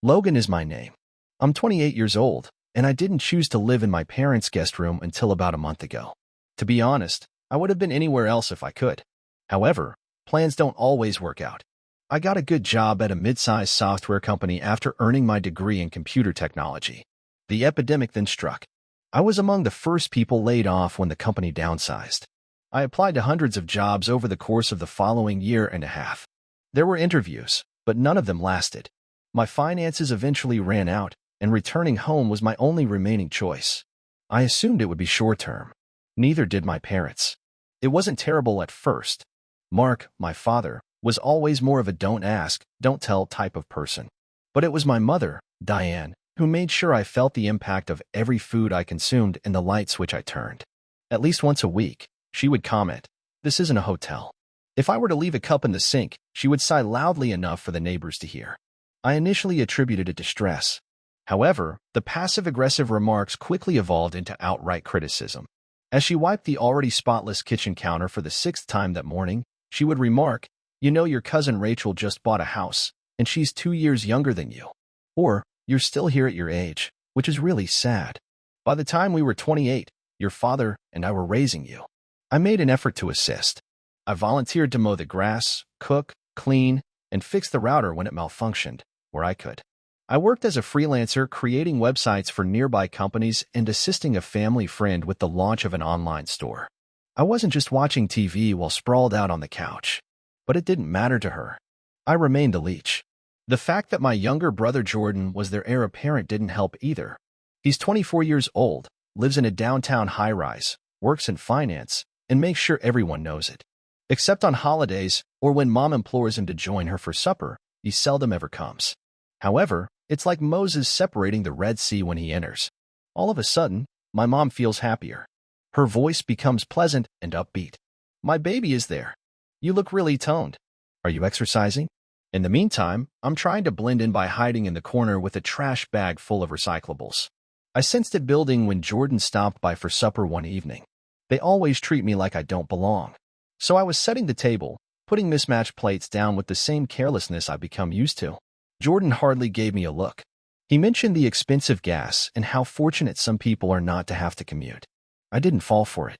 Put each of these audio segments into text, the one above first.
Logan is my name. I'm 28 years old, and I didn't choose to live in my parents' guest room until about a month ago. To be honest, I would have been anywhere else if I could. However, plans don't always work out. I got a good job at a mid-sized software company after earning my degree in computer technology. The epidemic then struck. I was among the first people laid off when the company downsized. I applied to hundreds of jobs over the course of the following year and a half. There were interviews, but none of them lasted. My finances eventually ran out, and returning home was my only remaining choice. I assumed it would be short-term. Neither did my parents. It wasn't terrible at first. Mark, my father, was always more of a don't ask, don't tell type of person. But it was my mother, Diane, who made sure I felt the impact of every food I consumed and the light switch I turned. At least once a week, she would comment, "This isn't a hotel." If I were to leave a cup in the sink, she would sigh loudly enough for the neighbors to hear. I initially attributed it to stress. However, the passive-aggressive remarks quickly evolved into outright criticism. As she wiped the already spotless kitchen counter for the sixth time that morning, she would remark, "You know your cousin Rachel just bought a house, and she's 2 years younger than you. Or, you're still here at your age, which is really sad. By the time we were 28, your father and I were raising you." I made an effort to assist. I volunteered to mow the grass, cook, clean, and fix the router when it malfunctioned, where I could. I worked as a freelancer creating websites for nearby companies and assisting a family friend with the launch of an online store. I wasn't just watching TV while sprawled out on the couch. But it didn't matter to her. I remained a leech. The fact that my younger brother Jordan was their heir apparent didn't help either. He's 24 years old, lives in a downtown high-rise, works in finance, and makes sure everyone knows it. Except on holidays or when mom implores him to join her for supper, he seldom ever comes. However, it's like Moses separating the Red Sea when he enters. All of a sudden, my mom feels happier. Her voice becomes pleasant and upbeat. "My baby is there. You look really toned. Are you exercising?" In the meantime, I'm trying to blend in by hiding in the corner with a trash bag full of recyclables. I sensed it building when Jordan stopped by for supper one evening. They always treat me like I don't belong. So I was setting the table, putting mismatched plates down with the same carelessness I've become used to. Jordan hardly gave me a look. He mentioned the expensive gas and how fortunate some people are not to have to commute. I didn't fall for it.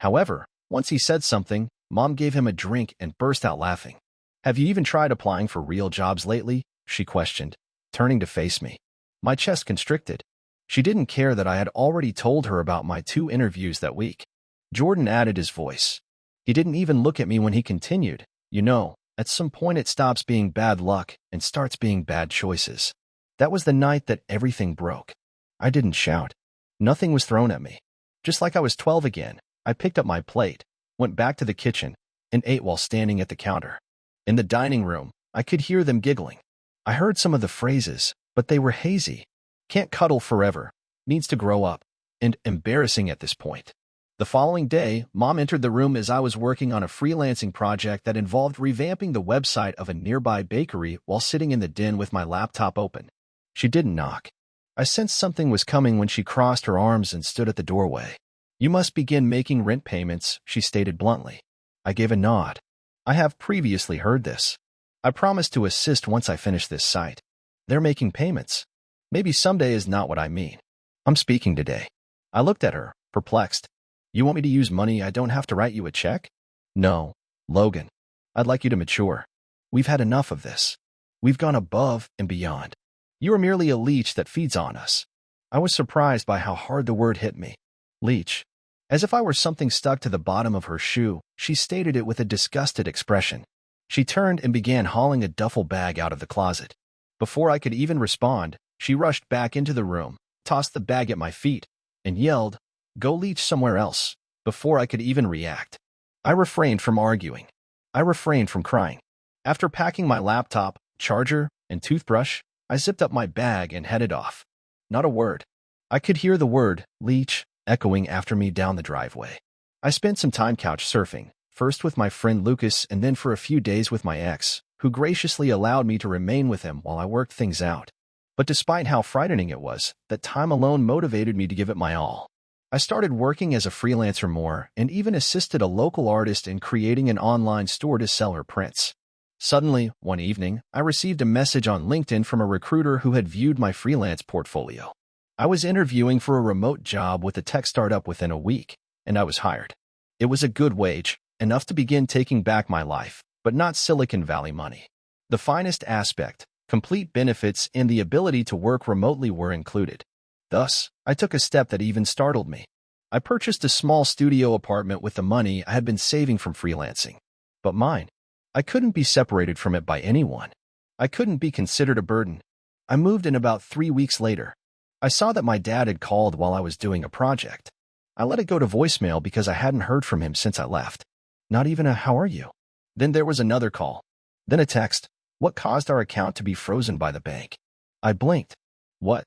However, once he said something, Mom gave him a drink and burst out laughing. "Have you even tried applying for real jobs lately?" she questioned, turning to face me. My chest constricted. She didn't care that I had already told her about my 2 interviews that week. Jordan added his voice. He didn't even look at me when he continued, "You know, at some point it stops being bad luck and starts being bad choices." That was the night that everything broke. I didn't shout. Nothing was thrown at me. Just like I was 12 again, I picked up my plate, went back to the kitchen, and ate while standing at the counter. In the dining room, I could hear them giggling. I heard some of the phrases, but they were hazy. "Can't cuddle forever," "needs to grow up," and "embarrassing at this point." The following day, Mom entered the room as I was working on a freelancing project that involved revamping the website of a nearby bakery while sitting in the den with my laptop open. She didn't knock. I sensed something was coming when she crossed her arms and stood at the doorway. "You must begin making rent payments," she stated bluntly. I gave a nod. I have previously heard this. I promised to assist once I finish this site. They're making payments. Maybe someday is not what I mean. I'm speaking today. I looked at her, perplexed. "You want me to use money I don't have to write you a check?" "No, Logan. I'd like you to mature. We've had enough of this. We've gone above and beyond. You are merely a leech that feeds on us." I was surprised by how hard the word hit me. Leech. As if I were something stuck to the bottom of her shoe, she stated it with a disgusted expression. She turned and began hauling a duffel bag out of the closet. Before I could even respond, she rushed back into the room, tossed the bag at my feet, and yelled, "Go leech somewhere else," before I could even react. I refrained from arguing. I refrained from crying. After packing my laptop, charger, and toothbrush, I zipped up my bag and headed off. Not a word. I could hear the word, "leech," echoing after me down the driveway. I spent some time couch surfing, first with my friend Lucas and then for a few days with my ex, who graciously allowed me to remain with him while I worked things out. But despite how frightening it was, that time alone motivated me to give it my all. I started working as a freelancer more and even assisted a local artist in creating an online store to sell her prints. Suddenly, one evening, I received a message on LinkedIn from a recruiter who had viewed my freelance portfolio. I was interviewing for a remote job with a tech startup within a week, and I was hired. It was a good wage, enough to begin taking back my life, but not Silicon Valley money. The finest aspect, complete benefits, and the ability to work remotely were included. Thus, I took a step that even startled me. I purchased a small studio apartment with the money I had been saving from freelancing. But mine. I couldn't be separated from it by anyone. I couldn't be considered a burden. I moved in about 3 weeks later. I saw that my dad had called while I was doing a project. I let it go to voicemail because I hadn't heard from him since I left. Not even a "how are you?" Then there was another call. Then a text. What caused our account to be frozen by the bank? I blinked. What?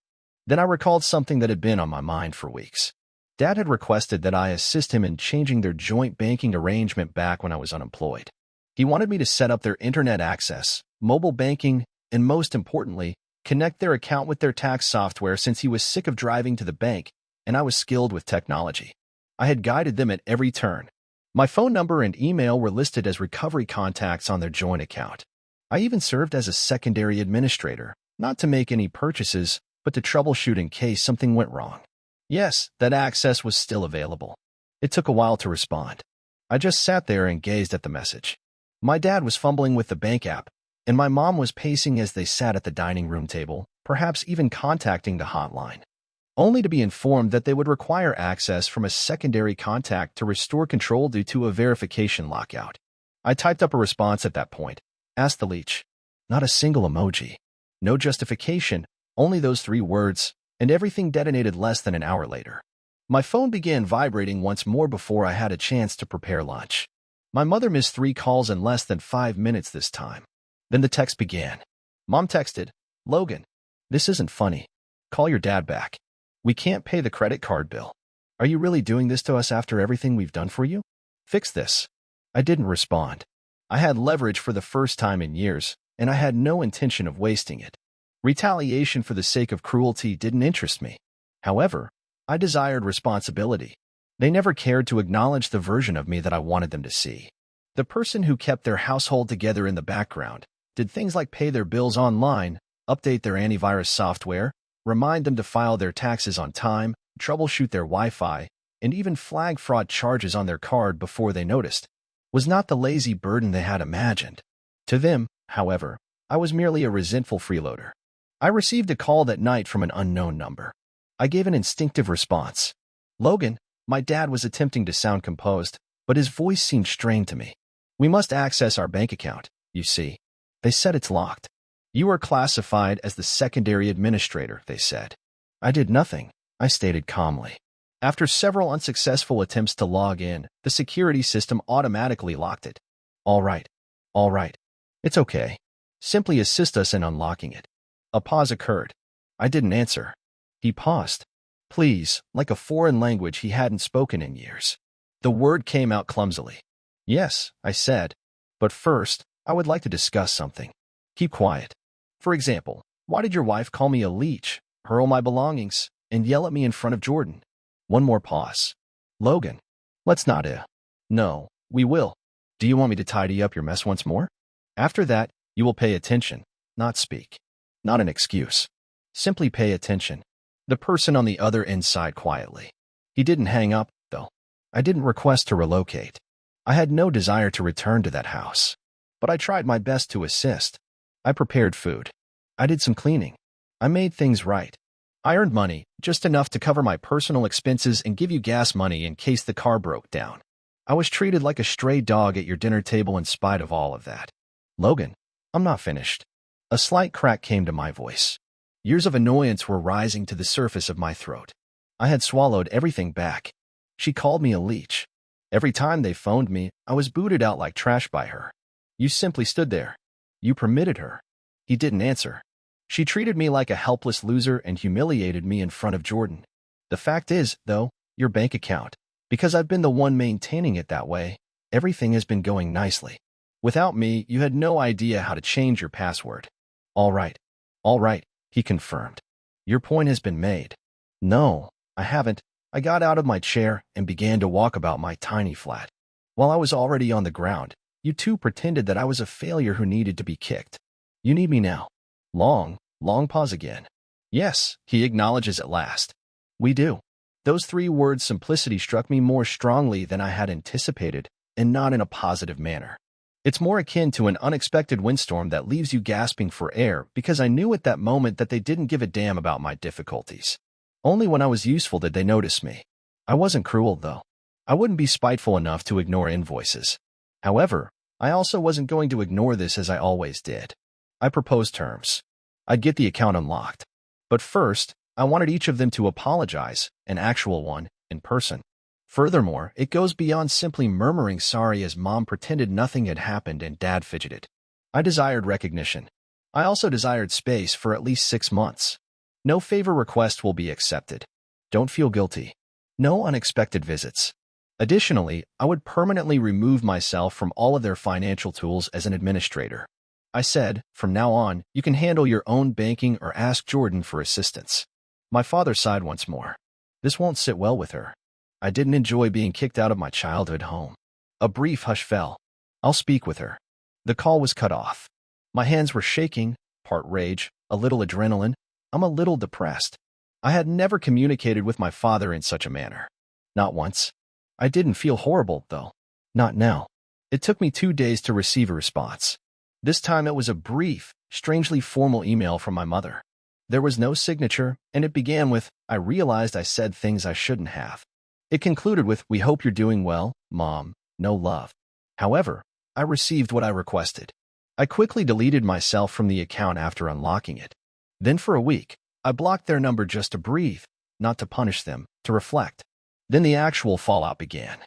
Then I recalled something that had been on my mind for weeks. Dad had requested that I assist him in changing their joint banking arrangement back when I was unemployed. He wanted me to set up their internet access, mobile banking, and most importantly, connect their account with their tax software since he was sick of driving to the bank, and I was skilled with technology. I had guided them at every turn. My phone number and email were listed as recovery contacts on their joint account. I even served as a secondary administrator, not to make any purchases, but to troubleshoot in case something went wrong. Yes, that access was still available. It took a while to respond. I just sat there and gazed at the message. My dad was fumbling with the bank app, and my mom was pacing as they sat at the dining room table, perhaps even contacting the hotline, only to be informed that they would require access from a secondary contact to restore control due to a verification lockout. I typed up a response at that point, asked the Leech. Not a single emoji. No justification, only those 3 words, and everything detonated less than an hour later. My phone began vibrating once more before I had a chance to prepare lunch. My mother missed 3 calls in less than 5 minutes this time. Then the text began. Mom texted, "Logan, this isn't funny. Call your dad back. We can't pay the credit card bill. Are you really doing this to us after everything we've done for you? Fix this." I didn't respond. I had leverage for the first time in years, and I had no intention of wasting it. Retaliation for the sake of cruelty didn't interest me. However, I desired responsibility. They never cared to acknowledge the version of me that I wanted them to see. The person who kept their household together in the background, did things like pay their bills online, update their antivirus software, remind them to file their taxes on time, troubleshoot their Wi-Fi, and even flag fraud charges on their card before they noticed, was not the lazy burden they had imagined. To them, however, I was merely a resentful freeloader. I received a call that night from an unknown number. I gave an instinctive response. "Logan," my dad was attempting to sound composed, but his voice seemed strained to me. "We must access our bank account, you see. They said it's locked. You are classified as the secondary administrator," they said. I did nothing, I stated calmly. After several unsuccessful attempts to log in, the security system automatically locked it. All right. It's okay. Simply assist us in unlocking it." A pause occurred. I didn't answer. He paused. "Please," like a foreign language he hadn't spoken in years. The word came out clumsily. "Yes," I said. "But first, I would like to discuss something." "Keep quiet." "For example, why did your wife call me a leech, hurl my belongings, and yell at me in front of Jordan?" One more pause. "Logan, let's not. No, we will. Do you want me to tidy up your mess once more? After that, you will pay attention, not speak. Not an excuse. Simply pay attention." The person on the other end sighed quietly. He didn't hang up, though. I didn't request to relocate. I had no desire to return to that house. But I tried my best to assist. I prepared food. I did some cleaning. I made things right. I earned money, just enough to cover my personal expenses and give you gas money in case the car broke down. I was treated like a stray dog at your dinner table in spite of all of that. "Logan, I'm not finished." A slight crack came to my voice. Years of annoyance were rising to the surface of my throat. I had swallowed everything back. She called me a leech. Every time they phoned me, I was booted out like trash by her. You simply stood there. You permitted her. He didn't answer. She treated me like a helpless loser and humiliated me in front of Jordan. The fact is, though, your bank account, because I've been the one maintaining it that way, everything has been going nicely. Without me, you had no idea how to change your password. All right, he confirmed. Your point has been made. No, I haven't. I got out of my chair and began to walk about my tiny flat. While I was already on the ground, You two pretended that I was a failure who needed to be kicked. You need me now. Long pause again. Yes, he acknowledges at last. We do. Those 3 words simplicity struck me more strongly than I had anticipated, and not in a positive manner. It's more akin to an unexpected windstorm that leaves you gasping for air because I knew at that moment that they didn't give a damn about my difficulties. Only when I was useful did they notice me. I wasn't cruel, though. I wouldn't be spiteful enough to ignore invoices. However, I also wasn't going to ignore this as I always did. I proposed terms. I'd get the account unlocked. But first, I wanted each of them to apologize, an actual one, in person. Furthermore, it goes beyond simply murmuring sorry as Mom pretended nothing had happened and Dad fidgeted. I desired recognition. I also desired space for at least 6 months. No favor request will be accepted. Don't feel guilty. No unexpected visits. Additionally, I would permanently remove myself from all of their financial tools as an administrator. I said, from now on, you can handle your own banking or ask Jordan for assistance. My father sighed once more. This won't sit well with her. I didn't enjoy being kicked out of my childhood home. A brief hush fell. I'll speak with her. The call was cut off. My hands were shaking, part rage, a little adrenaline. I'm a little depressed. I had never communicated with my father in such a manner. Not once. I didn't feel horrible, though. Not now. It took me 2 days to receive a response. This time it was a brief, strangely formal email from my mother. There was no signature, and it began with, I realized I said things I shouldn't have. It concluded with, we hope you're doing well, Mom, no love. However, I received what I requested. I quickly deleted myself from the account after unlocking it. Then for a week, I blocked their number just to breathe, not to punish them, to reflect. Then the actual fallout began.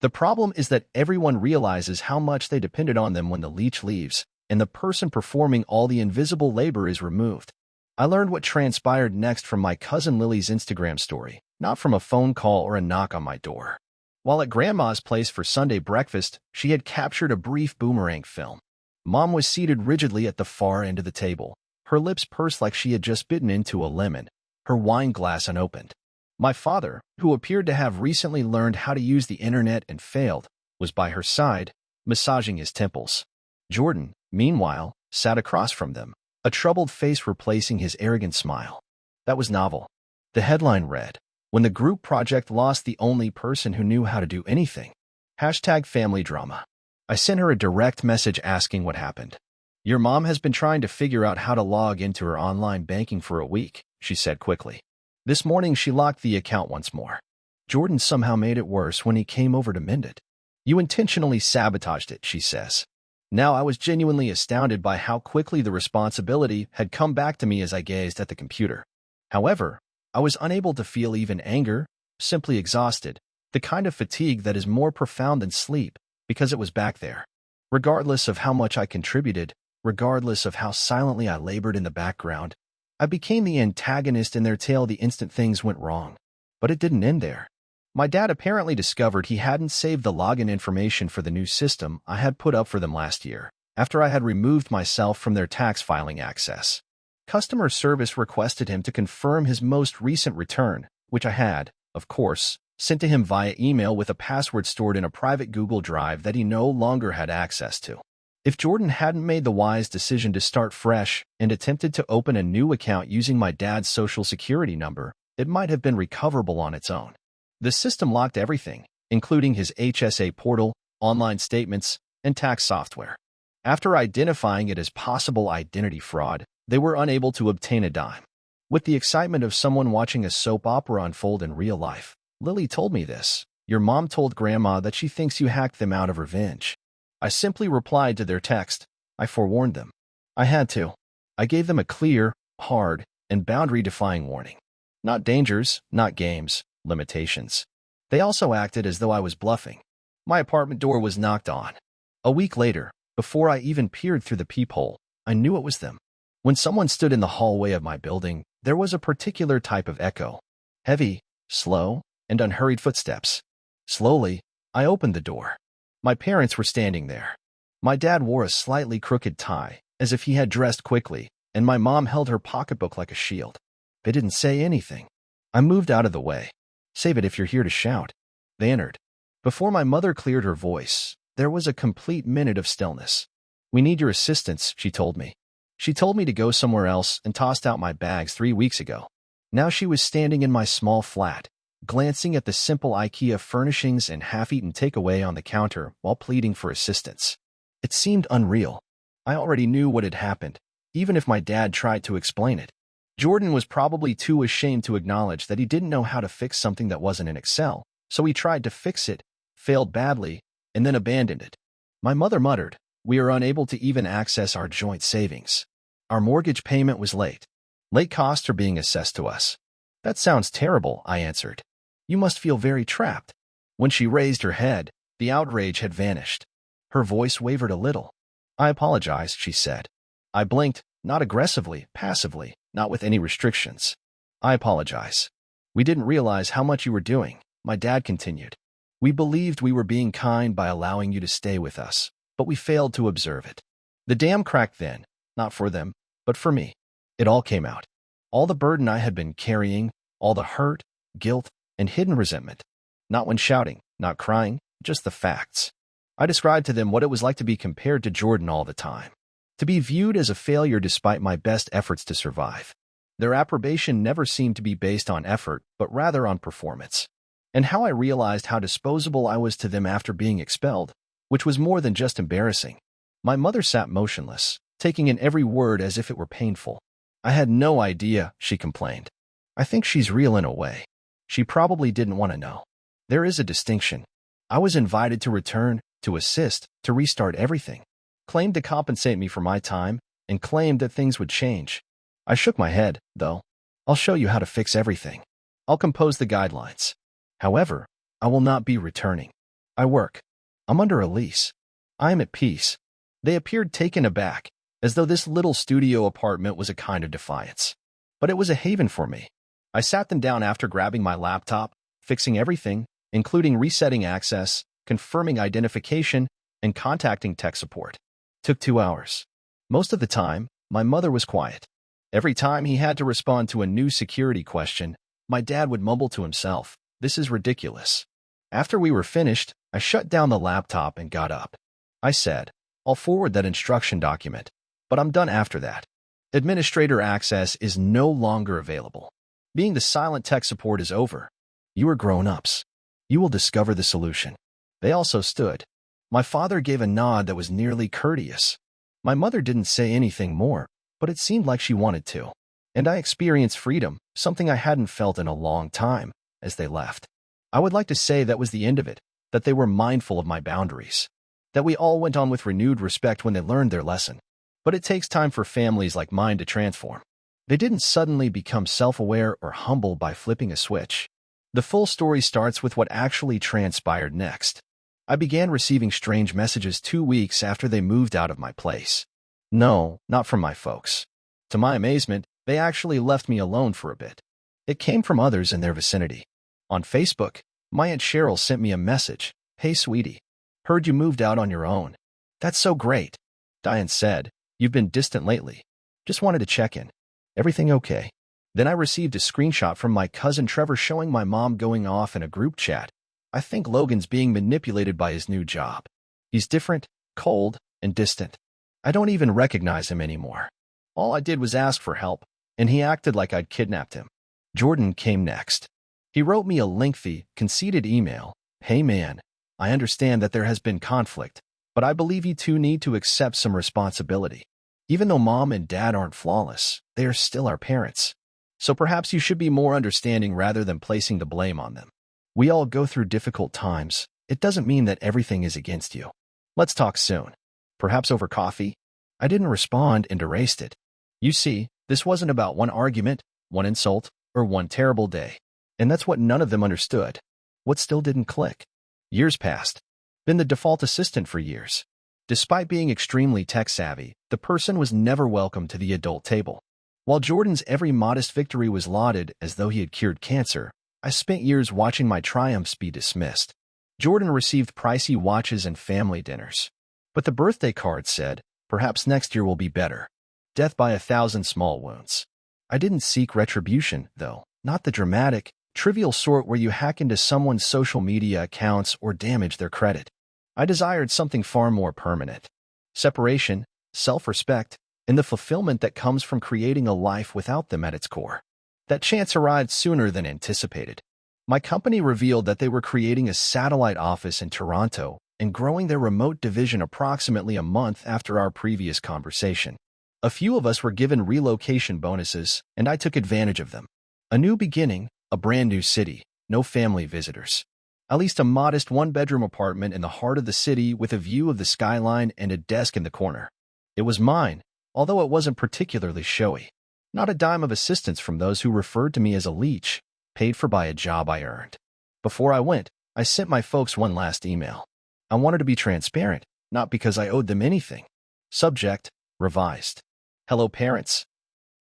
The problem is that everyone realizes how much they depended on them when the leech leaves, and the person performing all the invisible labor is removed. I learned what transpired next from my cousin Lily's Instagram story, not from a phone call or a knock on my door. While at Grandma's place for Sunday breakfast, she had captured a brief boomerang film. Mom was seated rigidly at the far end of the table, her lips pursed like she had just bitten into a lemon, her wine glass unopened. My father, who appeared to have recently learned how to use the internet and failed, was by her side, massaging his temples. Jordan, meanwhile, sat across from them, a troubled face replacing his arrogant smile. That was novel. The headline read, When the group project lost the only person who knew how to do anything. #family drama. I sent her a direct message asking what happened. Your mom has been trying to figure out how to log into her online banking for a week, she said quickly. This morning she locked the account once more. Jordan somehow made it worse when he came over to mend it. You intentionally sabotaged it, she says. Now I was genuinely astounded by how quickly the responsibility had come back to me as I gazed at the computer. However, I was unable to feel even anger, simply exhausted, the kind of fatigue that is more profound than sleep, because it was back there. Regardless of how much I contributed, regardless of how silently I labored in the background, I became the antagonist in their tale the instant things went wrong. But it didn't end there. My dad apparently discovered he hadn't saved the login information for the new system I had put up for them last year, after I had removed myself from their tax filing access. Customer service requested him to confirm his most recent return, which I had, of course, sent to him via email with a password stored in a private Google Drive that he no longer had access to. If Jordan hadn't made the wise decision to start fresh and attempted to open a new account using my dad's social security number, it might have been recoverable on its own. The system locked everything, including his HSA portal, online statements, and tax software. After identifying it as possible identity fraud, they were unable to obtain a dime. With the excitement of someone watching a soap opera unfold in real life, Lily told me this. Your mom told Grandma that she thinks you hacked them out of revenge. I simply replied to their text. I forewarned them. I had to. I gave them a clear, hard, and boundary-defying warning. Not dangers, not games, limitations. They also acted as though I was bluffing. My apartment door was knocked on. A week later, before I even peered through the peephole, I knew it was them. When someone stood in the hallway of my building, there was a particular type of echo. Heavy, slow, and unhurried footsteps. Slowly, I opened the door. My parents were standing there. My dad wore a slightly crooked tie, as if he had dressed quickly, and my mom held her pocketbook like a shield. They didn't say anything. I moved out of the way. Save it if you're here to shout. They entered. Before my mother cleared her voice, There was a complete minute of stillness. "We need your assistance," she told me. She told me to go somewhere else and tossed out my bags 3 weeks ago. Now she was standing in my small flat, glancing at the simple IKEA furnishings and half-eaten takeaway on the counter while pleading for assistance. It seemed unreal. I already knew what had happened, even if my dad tried to explain it. Jordan was probably too ashamed to acknowledge that he didn't know how to fix something that wasn't in Excel, so he tried to fix it, failed badly, and then abandoned it. My mother muttered, "We are unable to even access our joint savings. Our mortgage payment was late. Late costs are being assessed to us." "That sounds terrible," I answered. "You must feel very trapped." When she raised her head, the outrage had vanished. Her voice wavered a little. "I apologize," she said. I blinked, not aggressively, passively, not with any restrictions. "I apologize. We didn't realize how much you were doing," my dad continued. "We believed we were being kind by allowing you to stay with us, but we failed to observe it." The dam cracked then, not for them, but for me. It all came out. All the burden I had been carrying, all the hurt, guilt, and hidden resentment. Not when shouting, not crying, just the facts. I described to them what it was like to be compared to Jordan all the time. To be viewed as a failure despite my best efforts to survive. Their approbation never seemed to be based on effort, but rather on performance. And how I realized how disposable I was to them after being expelled, which was more than just embarrassing. My mother sat motionless, taking in every word as if it were painful. "I had no idea," she complained. "I think she's real in a way. She probably didn't want to know. There is a distinction. I was invited to return, to assist, to restart everything. Claimed to compensate me for my time, and claimed that things would change. I shook my head, though. I'll show you how to fix everything. I'll compose the guidelines. However, I will not be returning. I work. I'm under a lease. I am at peace." They appeared taken aback, as though this little studio apartment was a kind of defiance. But it was a haven for me. I sat them down after grabbing my laptop, fixing everything, including resetting access, confirming identification, and contacting tech support. Took 2 hours. Most of the time, my mother was quiet. Every time he had to respond to a new security question, my dad would mumble to himself, "This is ridiculous." After we were finished, I shut down the laptop and got up. I said, "I'll forward that instruction document, but I'm done after that. Administrator access is no longer available. Being the silent tech support is over. You are grown-ups. You will discover the solution." They also stood. My father gave a nod that was nearly courteous. My mother didn't say anything more, but it seemed like she wanted to. And I experienced freedom, something I hadn't felt in a long time, as they left. I would like to say that was the end of it, that they were mindful of my boundaries, that we all went on with renewed respect when they learned their lesson. But it takes time for families like mine to transform. They didn't suddenly become self-aware or humble by flipping a switch. The full story starts with what actually transpired next. I began receiving strange messages 2 weeks after they moved out of my place. No, not from my folks. To my amazement, they actually left me alone for a bit. It came from others in their vicinity. On Facebook, my Aunt Cheryl sent me a message. "Hey, sweetie. Heard you moved out on your own. That's so great." Diane said, "You've been distant lately. Just wanted to check in. Everything okay?" Then I received a screenshot from my cousin Trevor showing my mom going off in a group chat. "I think Logan's being manipulated by his new job. He's different, cold, and distant. I don't even recognize him anymore. All I did was ask for help, and he acted like I'd kidnapped him." Jordan came next. He wrote me a lengthy, conceited email. "Hey man, I understand that there has been conflict, but I believe you two need to accept some responsibility. Even though mom and dad aren't flawless, they are still our parents. So perhaps you should be more understanding rather than placing the blame on them. We all go through difficult times. It doesn't mean that everything is against you. Let's talk soon. Perhaps over coffee?" I didn't respond and erased it. You see, this wasn't about one argument, one insult, or one terrible day. And that's what none of them understood. What still didn't click? Years passed. Been the default assistant for years. Despite being extremely tech-savvy, the person was never welcome to the adult table. While Jordan's every modest victory was lauded as though he had cured cancer, I spent years watching my triumphs be dismissed. Jordan received pricey watches and family dinners. But the birthday card said, "Perhaps next year will be better. Death by 1,000 small wounds." I didn't seek retribution, though, not the dramatic, trivial sort where you hack into someone's social media accounts or damage their credit. I desired something far more permanent. Separation, self-respect, and the fulfillment that comes from creating a life without them at its core. That chance arrived sooner than anticipated. My company revealed that they were creating a satellite office in Toronto and growing their remote division approximately a month after our previous conversation. A few of us were given relocation bonuses, and I took advantage of them. A new beginning, a brand new city, no family visitors. At least a modest one-bedroom apartment in the heart of the city with a view of the skyline and a desk in the corner. It was mine, although it wasn't particularly showy. Not a dime of assistance from those who referred to me as a leech, paid for by a job I earned. Before I went, I sent my folks one last email. I wanted to be transparent, not because I owed them anything. Subject, revised. Hello, parents.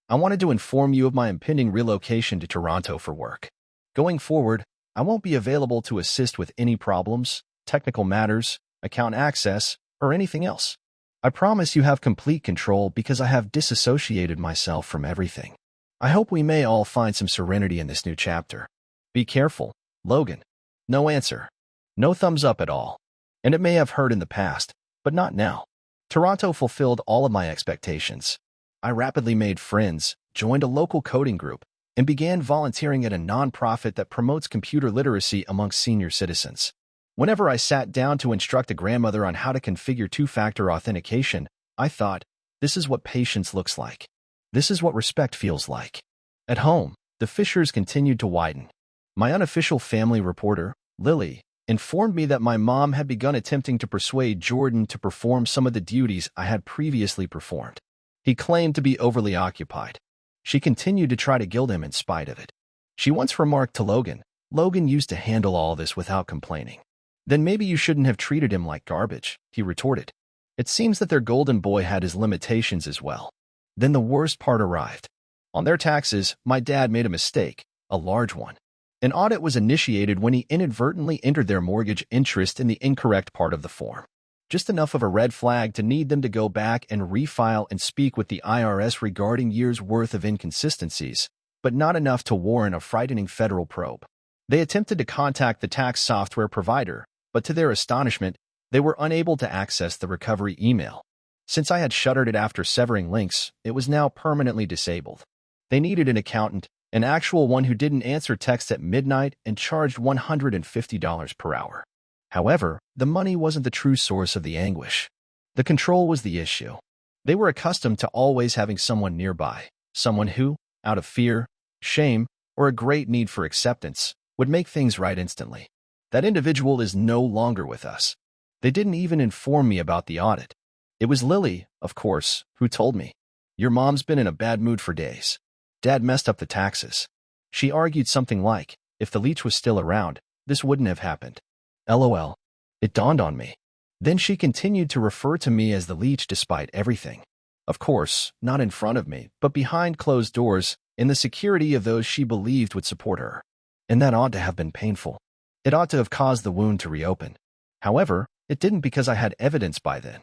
I wanted to inform you of my impending relocation to Toronto for work. Going forward, I won't be available to assist with any problems, technical matters, account access, or anything else. I promise you have complete control because I have disassociated myself from everything. I hope we may all find some serenity in this new chapter. Be careful, Logan. No answer. No thumbs up at all. And it may have hurt in the past, but not now. Toronto fulfilled all of my expectations. I rapidly made friends, joined a local coding group, and began volunteering at a nonprofit that promotes computer literacy among senior citizens. Whenever I sat down to instruct a grandmother on how to configure two-factor authentication, I thought, this is what patience looks like. This is what respect feels like. At home, the fissures continued to widen. My unofficial family reporter, Lily, informed me that my mom had begun attempting to persuade Jordan to perform some of the duties I had previously performed. He claimed to be overly occupied. She continued to try to gild him in spite of it. She once remarked to Logan, Logan used to handle all this without complaining. Then maybe you shouldn't have treated him like garbage, he retorted. It seems that their golden boy had his limitations as well. Then the worst part arrived. On their taxes, my dad made a mistake, a large one. An audit was initiated when he inadvertently entered their mortgage interest in the incorrect part of the form. Just enough of a red flag to need them to go back and refile and speak with the IRS regarding years' worth of inconsistencies, but not enough to warrant a frightening federal probe. They attempted to contact the tax software provider, but to their astonishment, they were unable to access the recovery email. Since I had shuttered it after severing links, it was now permanently disabled. They needed an accountant, an actual one who didn't answer texts at midnight and charged $150 per hour. However, the money wasn't the true source of the anguish. The control was the issue. They were accustomed to always having someone nearby, someone who, out of fear, shame, or a great need for acceptance, would make things right instantly. That individual is no longer with us. They didn't even inform me about the audit. It was Lily, of course, who told me. Your mom's been in a bad mood for days. Dad messed up the taxes. She argued something like, if the leech was still around, this wouldn't have happened. LOL. It dawned on me. Then she continued to refer to me as the leech despite everything. Of course, not in front of me, but behind closed doors, in the security of those she believed would support her. And that ought to have been painful. It ought to have caused the wound to reopen. However, it didn't because I had evidence by then.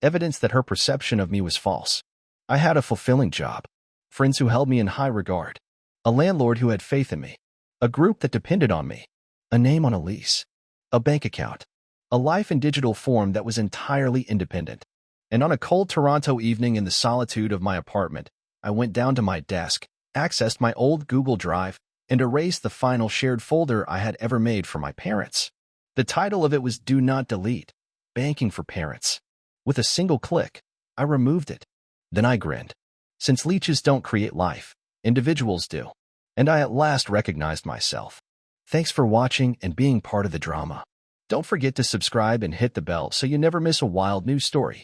Evidence that her perception of me was false. I had a fulfilling job. Friends who held me in high regard. A landlord who had faith in me. A group that depended on me. A name on a lease. A bank account. A life in digital form that was entirely independent. And on a cold Toronto evening in the solitude of my apartment, I went down to my desk, accessed my old Google Drive, and erased the final shared folder I had ever made for my parents. The title of it was Do Not Delete, Banking for Parents. With a single click, I removed it. Then I grinned. Since leeches don't create life, individuals do. And I at last recognized myself. Thanks for watching and being part of the drama. Don't forget to subscribe and hit the bell so you never miss a wild news story.